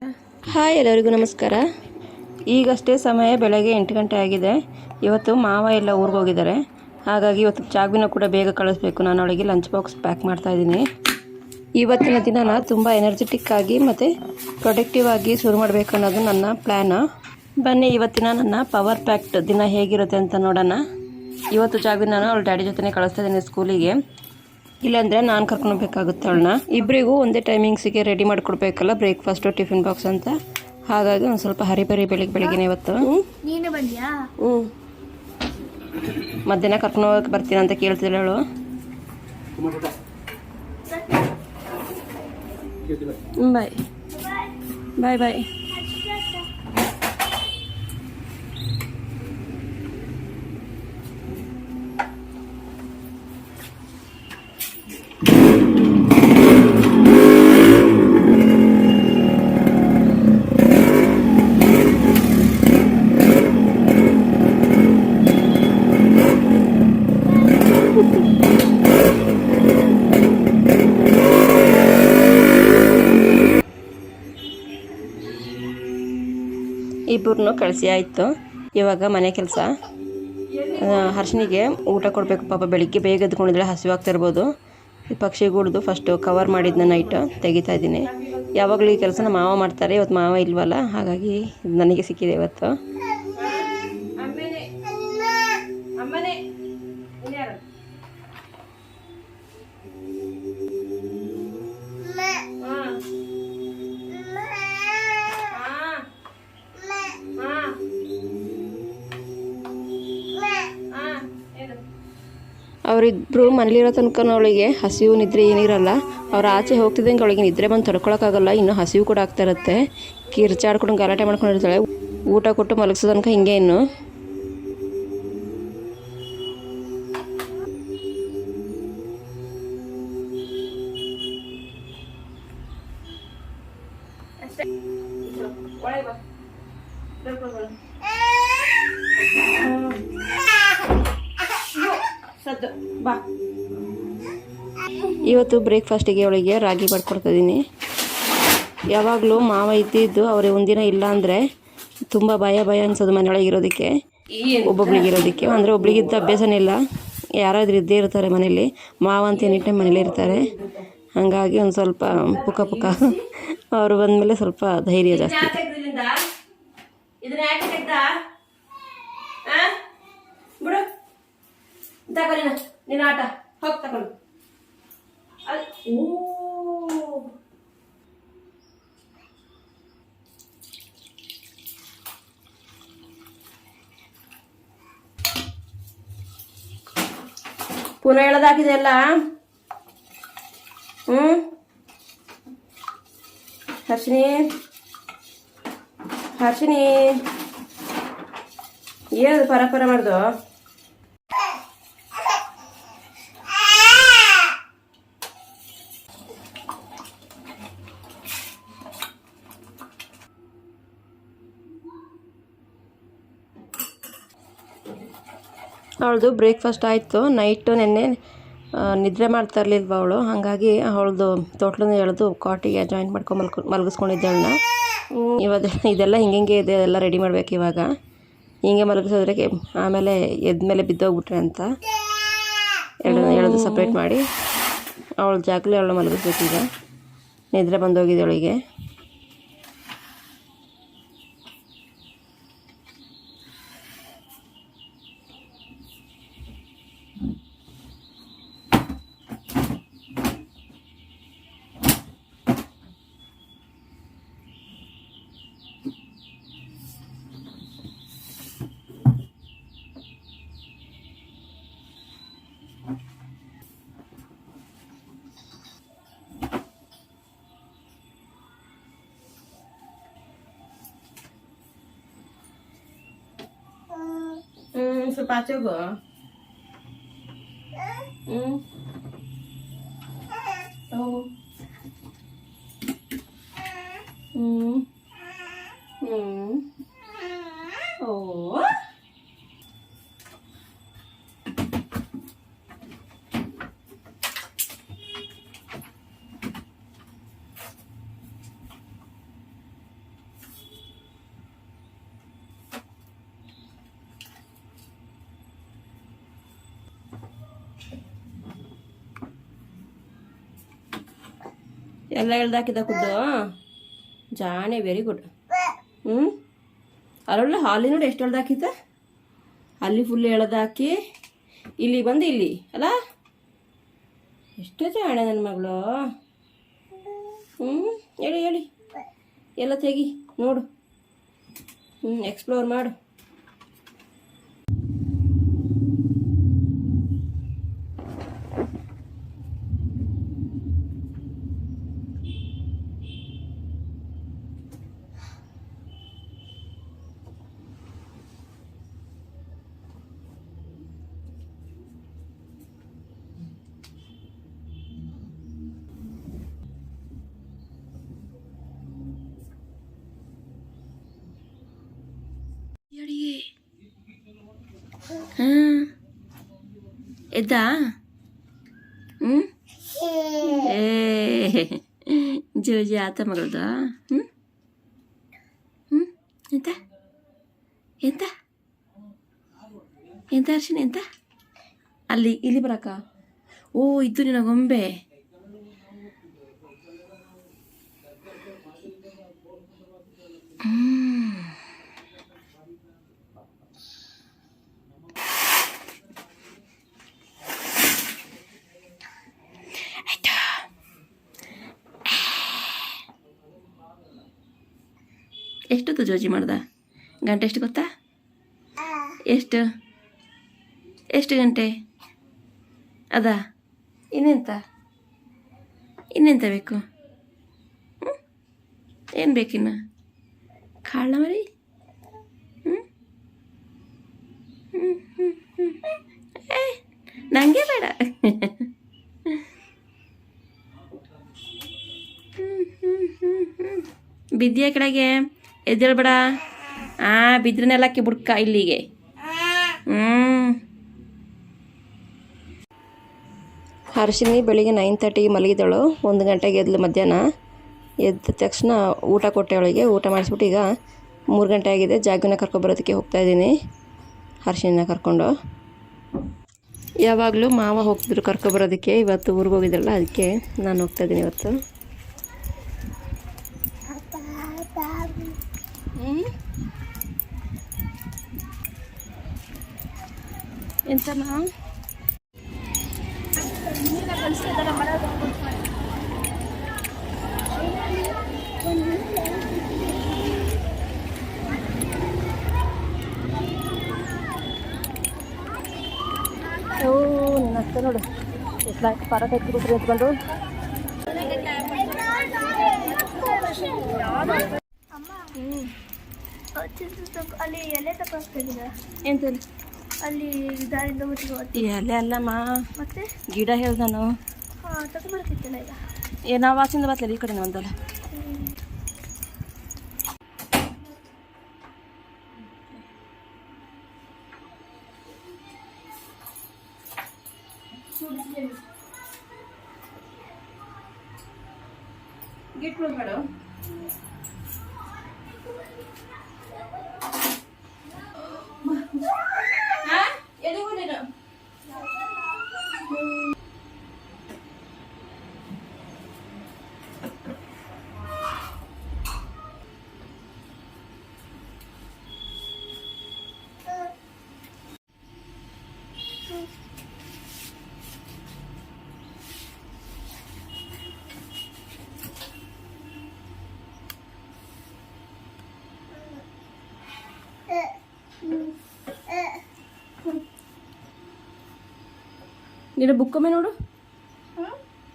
Hi, ಎಲ್ಲರಿಗೂ ನಮಸ್ಕಾರ. ಈಗಷ್ಟೇ ಸಮಯ ಬೆಳಗ್ಗೆ 8 ಗಂಟೆ ಆಗಿದೆ. ಇವತ್ತು ಮಾವ ಎಲ್ಲ ಊರಿಗೆ ಹೋಗಿದ್ದಾರೆ. ಹಾಗಾಗಿ ಇವತ್ತು ಚಾಗ್ವಿನ ಕೂಡ ಬೇಗ ಕಳಿಸ್ಬೇಕು. ನಾನು ಅವಳಿಗೆ ಲಂಚ್ ಬಾಕ್ಸ್ ಪ್ಯಾಕ್ ಮಾಡ್ತಾ ಇದ್ದೀನಿ. ಇವತ್ತಿನ ದಿನನ ತುಂಬ ಎನರ್ಜೆಟಿಕ್ ಆಗಿ ಮತ್ತು ಪ್ರೊಡಕ್ಟಿವ್ ಆಗಿ ಶುರು ಮಾಡಬೇಕು ಅನ್ನೋದು ನನ್ನ ಪ್ಲ್ಯಾನು. ಬನ್ನಿ ಇವತ್ತಿನ ನನ್ನ ಪವರ್ ಪ್ಯಾಕ್ಡ್ ದಿನ ಹೇಗಿರುತ್ತೆ ಅಂತ ನೋಡೋಣ. ಇವತ್ತು ಚಾಗ್ವಿನ ನಾನು ಅವಳ ಡ್ಯಾಡಿ ಜೊತೆ ಕಳಿಸ್ತಾ ಇದ್ದೀನಿ ಸ್ಕೂಲಿಗೆ. ಇಲ್ಲಾಂದರೆ ನಾನು ಕರ್ಕೊಂಡೋಗ್ಬೇಕಾಗುತ್ತೆ ಅವಳನ್ನ. ಇಬ್ಬರಿಗೂ ಒಂದೇ ಟೈಮಿಂಗ್ಸಿಗೆ ರೆಡಿ ಮಾಡಿಕೊಡ್ಬೇಕಲ್ಲ, ಬ್ರೇಕ್ಫಾಸ್ಟು ಟಿಫಿನ್ ಬಾಕ್ಸ್ ಅಂತ. ಹಾಗಾಗಿ ಒಂದು ಸ್ವಲ್ಪ ಹರಿಬರಿ ಬೆಳಿಗ್ಗೆ ಇವತ್ತು. ನೀನು ಬಂದ್ಯಾ? ಮಧ್ಯಾಹ್ನ ಕರ್ಕೊಂಡು ಹೋಗಕ್ಕೆ ಬರ್ತೀನಿ ಅಂತ ಕೇಳ್ತಿಲ್ಲ ಅವಳು. ಬಾಯ್ ಬಾಯ್ ಬಾಯ್. ಇಬ್ಬರನ್ನು ಕಳಿಸಿ ಆಯಿತು. ಇವಾಗ ಮನೆ ಕೆಲಸ. ಹರ್ಷನಿಗೆ ಊಟ ಕೊಡಬೇಕು. ಪಾಪ ಬೆಳಿಗ್ಗೆ ಬೇಗ ಎದ್ಕೊಂಡಿದ್ರೆ ಹಸಿವಾಗ್ತಿರ್ಬೋದು. ಈ ಪಕ್ಷಿಗೂಡ್ದು ಫಸ್ಟು ಕವರ್ ಮಾಡಿದ್ನ ನೈಟು ತೆಗಿತಾ ಇದ್ದೀನಿ. ಯಾವಾಗಲೂ ಈ ಕೆಲಸನ ಮಾವ ಮಾಡ್ತಾರೆ. ಇವತ್ತು ಮಾವ ಇಲ್ವಲ್ಲ, ಹಾಗಾಗಿ ನನಗೆ ಸಿಕ್ಕಿದೆ ಇವತ್ತು. ಅವರಿಬ್ಬರು ಮನೇಲಿರೋ ತನಕ ಅವಳಿಗೆ ಹಸಿವು ನಿದ್ರೆ ಏನಿರಲ್ಲ. ಅವ್ರು ಆಚೆ ಹೋಗ್ತಿದ್ದಂಗೆ ಅವಳಿಗೆ ನಿದ್ರೆ ಬಂದು ತಡ್ಕೊಳಕ್ಕಾಗಲ್ಲ. ಇನ್ನು ಹಸಿವು ಕೂಡ ಆಗ್ತಾ ಇರುತ್ತೆ. ಕಿರ್ಚಾಡ್ಕೊಂಡು ಗಲಾಟೆ ಮಾಡ್ಕೊಂಡಿರ್ತಾಳೆ. ಊಟ ಕೊಟ್ಟು ಮಲಗಿಸೋ ತನಕ ಹಿಂಗೆ ಇನ್ನು. ಬಾ. ಇವತ್ತು ಬ್ರೇಕ್ಫಾಸ್ಟಿಗೆ ಅವಳಿಗೆ ರಾಗಿ ಮಾಡ್ಕೊಡ್ತಾ ಇದ್ದೀನಿ. ಯಾವಾಗಲೂ ಮಾವ ಇದ್ದಿದ್ದು ಅವರೇ ಒಂದಿನ ಇಲ್ಲ ಅಂದರೆ ತುಂಬ ಭಯ ಅನ್ಸೋದು ಮನೆಯೊಳಗೆ ಇರೋದಕ್ಕೆ, ಒಬ್ಬೊಬ್ಳಿಗೆ ಇರೋದಕ್ಕೆ. ಅಂದರೆ ಒಬ್ಳಿಗಿದ್ದ ಅಭ್ಯಾಸನೇ ಇಲ್ಲ, ಯಾರಾದ್ರೂ ಇದ್ದೇ ಇರ್ತಾರೆ ಮನೇಲಿ. ಮಾವ ಅಂತ ಎನಿ ಟೈಮ್ ಮನೇಲಿ ಇರ್ತಾರೆ. ಹಾಗಾಗಿ ಒಂದು ಸ್ವಲ್ಪ ಪುಕ್ಕ ಅವರು ಬಂದಮೇಲೆ ಸ್ವಲ್ಪ ಧೈರ್ಯ ಜಾಸ್ತಿ. ಬಿಡು ತಗೊಳ್ಳಿನ ನಿನ್ನ ಆಟ ಹೋಗಿ ತಗೊಳ್ಳು. ಪುನಃ ಹೇಳೋದಾಗಿದೆ ಅಲ್ಲ. ಹರ್ಷಿನಿ ಏನದು ಪರ ಮಾಡ್ದು? ಅವಳದು ಬ್ರೇಕ್ಫಾಸ್ಟ್ ಆಯಿತು. ನೈಟು ನೆನ್ನೆ ನಿದ್ರೆ ಮಾಡ್ತಾ ಇರಲಿಲ್ವ ಅವಳು. ಹಾಗಾಗಿ ಅವಳದು ತೊಟ್ಲನ್ನ ಎಳೆದು ಕಾಟಿಗೆ ಜಾಯಿಂಟ್ ಮಾಡ್ಕೊಂಡು ಮಲಗಿಸ್ಕೊಂಡಿದ್ದೆ ಅವಳನ್ನ. ಇದೆಲ್ಲ ಹಿಂಗೆ ಇದೆ, ಅದೆಲ್ಲ ರೆಡಿ ಮಾಡಬೇಕು ಇವಾಗ. ಹಿಂಗೆ ಮಲಗಿಸೋದ್ರೆ ಆಮೇಲೆ ಎದ್ಮೇಲೆ ಬಿದ್ದೋಗ್ಬಿಟ್ರೆ ಅಂತ ಎಳೆದು ಸಪ್ರೇಟ್ ಮಾಡಿ ಅವಳ ಜಾಗಲಿ ಅವಳನ್ನ ಮಲಗಿಸ್ಬೇಕೀಗ. ನಿದ್ರೆ ಬಂದೋಗಿದೆ ಅವಳಿಗೆ. ಸ್ವಲ್ಪ ಆಚೆ ಹೋಗು. ಓ ಎಲ್ಲ ಎಳ್ದಾಕಿದ ಖುದ್ದು ಜಾಣೆ, ವೆರಿ ಗುಡ್. ಅಲ್ಲ ಹಾಲಿ ನೋಡಿ ಎಷ್ಟು ಎಳ್ದಾಕಿದ್ದ, ಅಲ್ಲಿ ಫುಲ್ ಎಳ್ದಾಕಿ ಇಲ್ಲಿ ಬಂದು ಇಲ್ಲಿ ಅಲ್ಲ, ಎಷ್ಟು ಜಾಣೆ ನನ್ನ ಮಗಳು. ಹೇಳಿ ಹೇಳಿ ಎಲ್ಲ ತೆಗಿ ನೋಡು, ಎಕ್ಸ್ಪ್ಲೋರ್ ಮಾಡು. ಎದ್ದಾ? ಜೋಜಿ ಆತ ಮಗಳದ. ಎಂತ ಎಂತ ಎಂತ ಅರ್ಶಿನ ಎಂತ ಅಲ್ಲಿ ಇಲ್ಲಿ ಬರಕ? ಓ ಇದು ನಿನ್ನ ಗೊಂಬೆ. ಎಷ್ಟೊತ್ತು ಜೋಜಿ ಮಾಡ್ದ? ಗಂಟೆ ಎಷ್ಟು ಗೊತ್ತಾ? ಎಷ್ಟು ಎಷ್ಟು ಗಂಟೆ ಅದಾ? ಇನ್ನೆಂತ ಇನ್ನೆಂತ ಬೇಕು? ಏನು ಬೇಕಿನ್ನು? ಕಾಳ ಮರಿ? ನನಗೆ ಬೇಡ. ಬಿದ್ದಿಯ ಕೆಳಗೆ ಎದ್ದೇಳ್ಬೇಡ. ಬಿದ್ರನೆಲ್ಲಕ್ಕೆ ಬುಡ್ಕ ಇಲ್ಲಿಗೆ. ಹರ್ಷಿನಿ ಬೆಳಿಗ್ಗೆ 9:30ಗೆ ಮಲಗಿದಳು. 1 ಗಂಟೆಗೆ ಎದ್ಲು ಮಧ್ಯಾಹ್ನ. ಎದ್ದ ತಕ್ಷಣ ಊಟ ಕೊಟ್ಟೆ ಅವಳಿಗೆ. ಊಟ ಮಾಡಿಸ್ಬಿಟ್ಟು ಈಗ 3 ಗಂಟೆ ಆಗಿದೆ. ಜಾಗ್ವಿನ ಕರ್ಕೊಬರೋದಕ್ಕೆ ಹೋಗ್ತಾಯಿದ್ದೀನಿ, ಹರ್ಷಿನ ಕರ್ಕೊಂಡು. ಯಾವಾಗಲೂ ಮಾವ ಹೋಗ್ತಿದ್ರು ಕರ್ಕೊಬರೋದಕ್ಕೆ. ಇವತ್ತು ಊರಿಗೆ ಹೋಗಿದ್ರಲ್ಲ, ಅದಕ್ಕೆ ನಾನು ಹೋಗ್ತಾಯಿದ್ದೀನಿ ಇವತ್ತು. ಎಂತನಾ ನಷ್ಟ ನೋಡು, ಎಷ್ಟು ಪರಾಟ ಎತ್ಬಿಟ್ರಿ ಎತ್ಕೊಂಡು. ಅಲ್ಲಿ ಎಲೆ ತಪ್ಪಿಸ್ತಿದ್ದೀರ? ಎಂತ ಅಲ್ಲಿ ದಾರಿಂದ ಎಲೆ ಅಲ್ಲಮ್ಮ, ಮತ್ತೆ ಗಿಡ ಹೇಳ್ದ ನಾನು. ತಗೊಂಡ್ಬರ್ತಿತ್ತಲ್ಲ ಈಗ. ನಾವು ವಾಸಿಂದ ಬರ್ತಲ್ಲ ಈ ಕಡೆ ಒಂದಲ್ಲ. ಗೇಟ್ ಕ್ಲೋಸ್ ಮಾಡು. ನಿನ್ನ ಬುಕ್ಕೊಮ್ಮೆ ನೋಡು,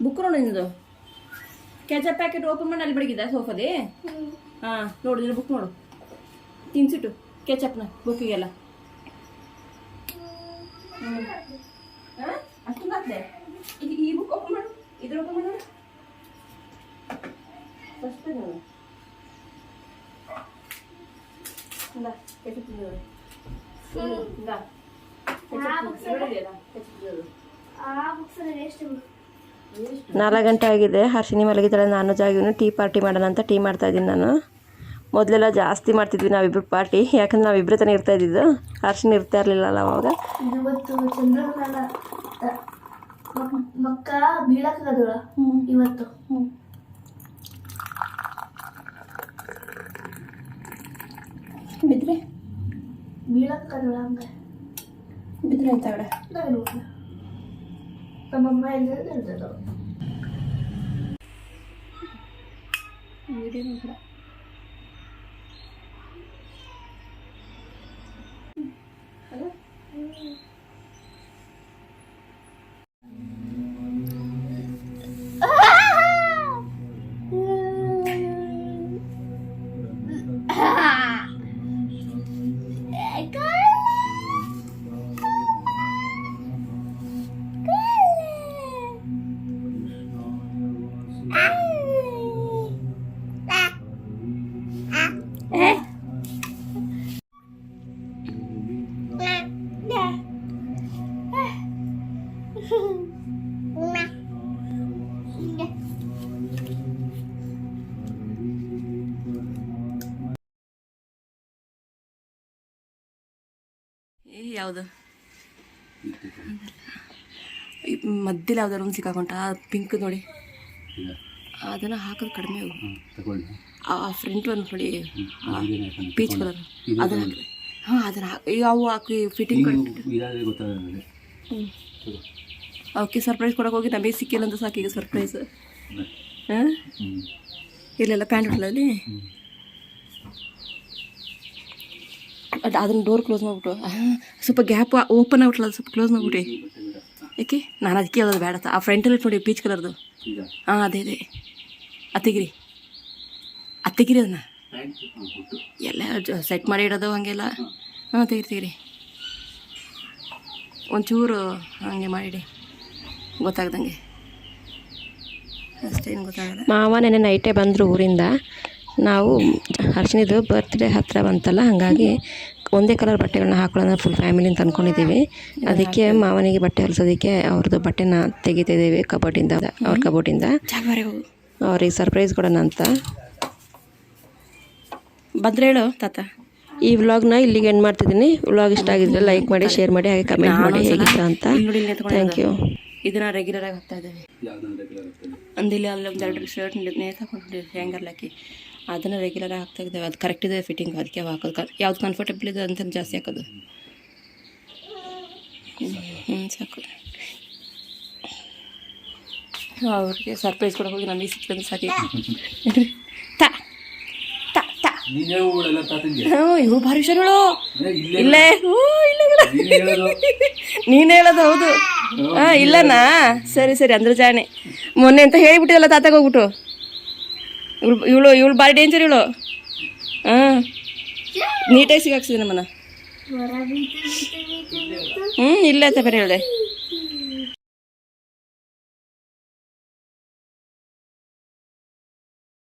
ಬುಕ್ ನೋಡು ನಿನ್ನದು. ಕೆಚಪ್ ಪ್ಯಾಕೆಟ್ ಓಪನ್ ಮಾಡಿ ಅಲ್ಲಿ ಬೆಳಗಿದ್ದ ಸೋಫಾದೆ. ಹಾಂ ನೋಡು, ನಿನ್ನ ಬುಕ್ ನೋಡು, ತಿನ್ಸಿಟ್ಟು ಕೆಚಪ್ನ ಬುಕ್ಕಿಗೆಲ್ಲ. ಅಷ್ಟು ಮಾತ್ರ ಈ ಬುಕ್ ಓಪನ್ ಮಾಡು, ಇದ್ರ ಓಪನ್ ಮಾಡು ಫಸ್ಟ್. ಇಂದ ಕೆಚಪ್ ತಿನ್ನೋದು. ಇಂದ ಕೆಚಪ್ 4 ಗಂಟೆ ಆಗಿದೆ. ಹರ್ಷಿನಿ ಮಲಗಿದ್ದಾಳೆ, ನಾನು ಜಾಗಿನೂ ಟೀ ಪಾರ್ಟಿ ಮಾಡೋಣ ಅಂತ ಟೀ ಮಾಡ್ತಾಯಿದ್ದೀನಿ ನಾನು. ಮೊದಲೆಲ್ಲ ಜಾಸ್ತಿ ಮಾಡ್ತಿದ್ವಿ ನಾವಿಬ್ಬರು ಪಾರ್ಟಿ, ಯಾಕಂದ್ರೆ ನಾವಿಬ್ಬರೇ ತಾನೇ ಇರ್ತಾ ಇದ್ದಿದ್ದು. ಹರ್ಷಿನಿ ಇರ್ತಾ ಇರಲಿಲ್ಲಲ್ಲ ಅವಾಗ. ಇವತ್ತು ಚಂದ್ರಕಾಲ ಮಕ್ಕ ಬೀಳಕ್ಕದಳ ಇವತ್ತು. ಬಿದ್ದರೆ ಬೀಳಕ್ಕಲ್ಲ ಹಂಗೆ ಬಿದ್ದರೆ ಅಂತ ಅವಡ ನಮ್ಮಮ್ಮ ಎಲ್ಲ ಹೇಳ್ತದ ವಿಡಿಯೋ ಕೂಡ ಯಾವುದು ಮಧ್ಯದಲ್ಲಿ ಯಾವ್ದು ರೂಮ್ ಸಿಕ್ಕಾಕೊಂಟ ಪಿಂಕ್ ನೋಡಿ ಅದನ್ನು ಹಾಕೋದು ಕಡಿಮೆ ಆ ಫ್ರಂಟ್ ಒಂದು ನೋಡಿ ಪೀಚ್ ಕಲರ್ ಅದನ್ನು ಹಾಕಿದೆ ಹಾಂ ಅದನ್ನು ಅವು ಹಾಕಿ ಫಿಟ್ಟಿಂಗ್ ಓಕೆ ಸರ್ಪ್ರೈಸ್ ಕೊಡೋಕೆ ಹೋಗಿ ನಮಗೆ ಸಿಕ್ಕಿಲ್ಲ ಅಂತ ಸಾಕು ಈಗ ಸರ್ಪ್ರೈಸ್ ಹಾಂ ಇಲ್ಲೆಲ್ಲ ಪ್ಯಾಂಟ್ ಹೊಟ್ಟಲಲ್ಲಿ ಅದನ್ನ ಡೋರ್ ಕ್ಲೋಸ್ ಮಾಡಿಬಿಟ್ಟು ಸ್ವಲ್ಪ ಗ್ಯಾಪ್ ಓಪನ್ ಆಗ್ಬಿಟ್ಲ ಅದು ಸ್ವಲ್ಪ ಕ್ಲೋಸ್ ಮಾಡಿಬಿಟ್ಟು ಏಕೆ ನಾನು ಅದಕ್ಕೆ ಯಾವ್ದು ಬೇಡ ಆ ಫ್ರಂಟಲ್ಲಿ ನೋಡಿ ಪೀಚ್ ಕಲರ್ದು ಹಾಂ ಅದೇ ಅತ್ತಿಗಿರಿ ಅದನ್ನು ಎಲ್ಲ ಸೆಟ್ ಮಾಡಿ ಇಡೋದು ಹಾಗೆಲ್ಲ ಹಾಂ ತೆಗಿರಿ ಒಂಚೂರು ಹಾಗೆ ಮಾಡಿಡಿ ಗೊತ್ತಾಗ್ದಂಗೆ ಅಷ್ಟೇನು ಗೊತ್ತಾಗಲ್ಲ. ಮಾವ ನೆನೆ ನೈಟೇ ಬಂದರು ಊರಿಂದ. ನಾವು ಹರ್ಷನಿದು ಬರ್ತ್ಡೇ ಹತ್ತಿರ ಬಂತಲ್ಲ, ಹಾಗಾಗಿ ಒಂದೇ ಕಲರ್ ಬಟ್ಟೆಗಳನ್ನ ಹಾಕೊಳ್ಳೋಣ ಫುಲ್ ಫ್ಯಾಮಿಲಿ ಅಂತ ಅಂದ್ಕೊಂಡಿದ್ದೀವಿ. ಅದಕ್ಕೆ ಮಾವನಿಗೆ ಬಟ್ಟೆ ಹೊಲಿಸೋದಕ್ಕೆ ಅವ್ರದ್ದು ಬಟ್ಟೆನ ತೆಗಿತಿದ್ದೀವಿ ಕಬೋರ್ಡಿಂದ, ಅವ್ರ ಕಬೋರ್ಡಿಂದ ಅವ್ರಿಗೆ ಸರ್ಪ್ರೈಸ್ ಕೊಡೋಣ ಅಂತ. ಬಂದರೆ ಹೇಳು ತಾತ. ಈ ವ್ಲಾಗ್ನ ಇಲ್ಲಿಗೆ ಎಂಡ್ ಮಾಡ್ತಿದ್ದೀನಿ. ವ್ಲಾಗ್ ಇಷ್ಟ ಆಗಿದ್ರೆ ಲೈಕ್ ಮಾಡಿ, ಶೇರ್ ಮಾಡಿ, ಹಾಗೆ ಕಮೆಂಟ್ ಮಾಡಿ ಹೇಗಿತ್ತು ಅಂತ. Thank you. ಇದನ್ನ ರೆಗ್ಯುಲರ್ ಆಗಿ ಹಾಕ್ತಾ ಇದ್ದೇವೆ. ಅಂದಿಲ್ಲಿ ಅಲ್ಲಿ ಒಂದು 2 ಶರ್ಟ್ ನೇತಾಕೊಂಡಿದ್ದೀವಿ ಹ್ಯಾಂಗರ್ ಹಾಕಿ, ಅದನ್ನು ರೆಗ್ಯುಲರ್ ಆಗಿ ಹಾಕ್ತಾ ಇದ್ದೇವೆ. ಅದು ಕರೆಕ್ಟ್ ಇದೆ ಫಿಟ್ಟಿಂಗ್, ಅದಕ್ಕೆ ಹಾಕೋದು. ಯಾವ್ದು ಕಂಫರ್ಟಬಲ್ ಇದೆ ಅಂತ ಜಾಸ್ತಿ ಹಾಕೋದು. ಸಾಕು. ಅವ್ರಿಗೆ ಸರ್ಪ್ರೈಸ್ ಕೊಡೋಕೆ ಹೋಗಿ ನಮಗೆ ಸಿಕ್ಕಿದ್ರೆ ಸಾಕಿ. ಇವು ಭಾರಿ ಹುಷಾರುಗಳು. ಇಲ್ಲೇ ನೀನು ಹೇಳೋದು ಹೌದು. ಇಲ್ಲನಾ? ಸರಿ ಸರಿ ಅಂದ್ರೆ ಜಾಣೆ. ಮೊನ್ನೆ ಅಂತ ಹೇಳಿಬಿಟ್ಟಿದಲ್ಲ ತಾತಾಗ ಹೋಗ್ಬಿಟ್ಟು. ಇವಳು ಭಾರಿ ಡೇಂಜರ್ ಇವಳು. ನೀಟಾಗಿ ಸಿಗಾಕ್ಸಿದೆ ನಮ್ಮನ್ನ. ಇಲ್ಲ ಅಂತ ಬೇರೆ ಹೇಳಿದೆ.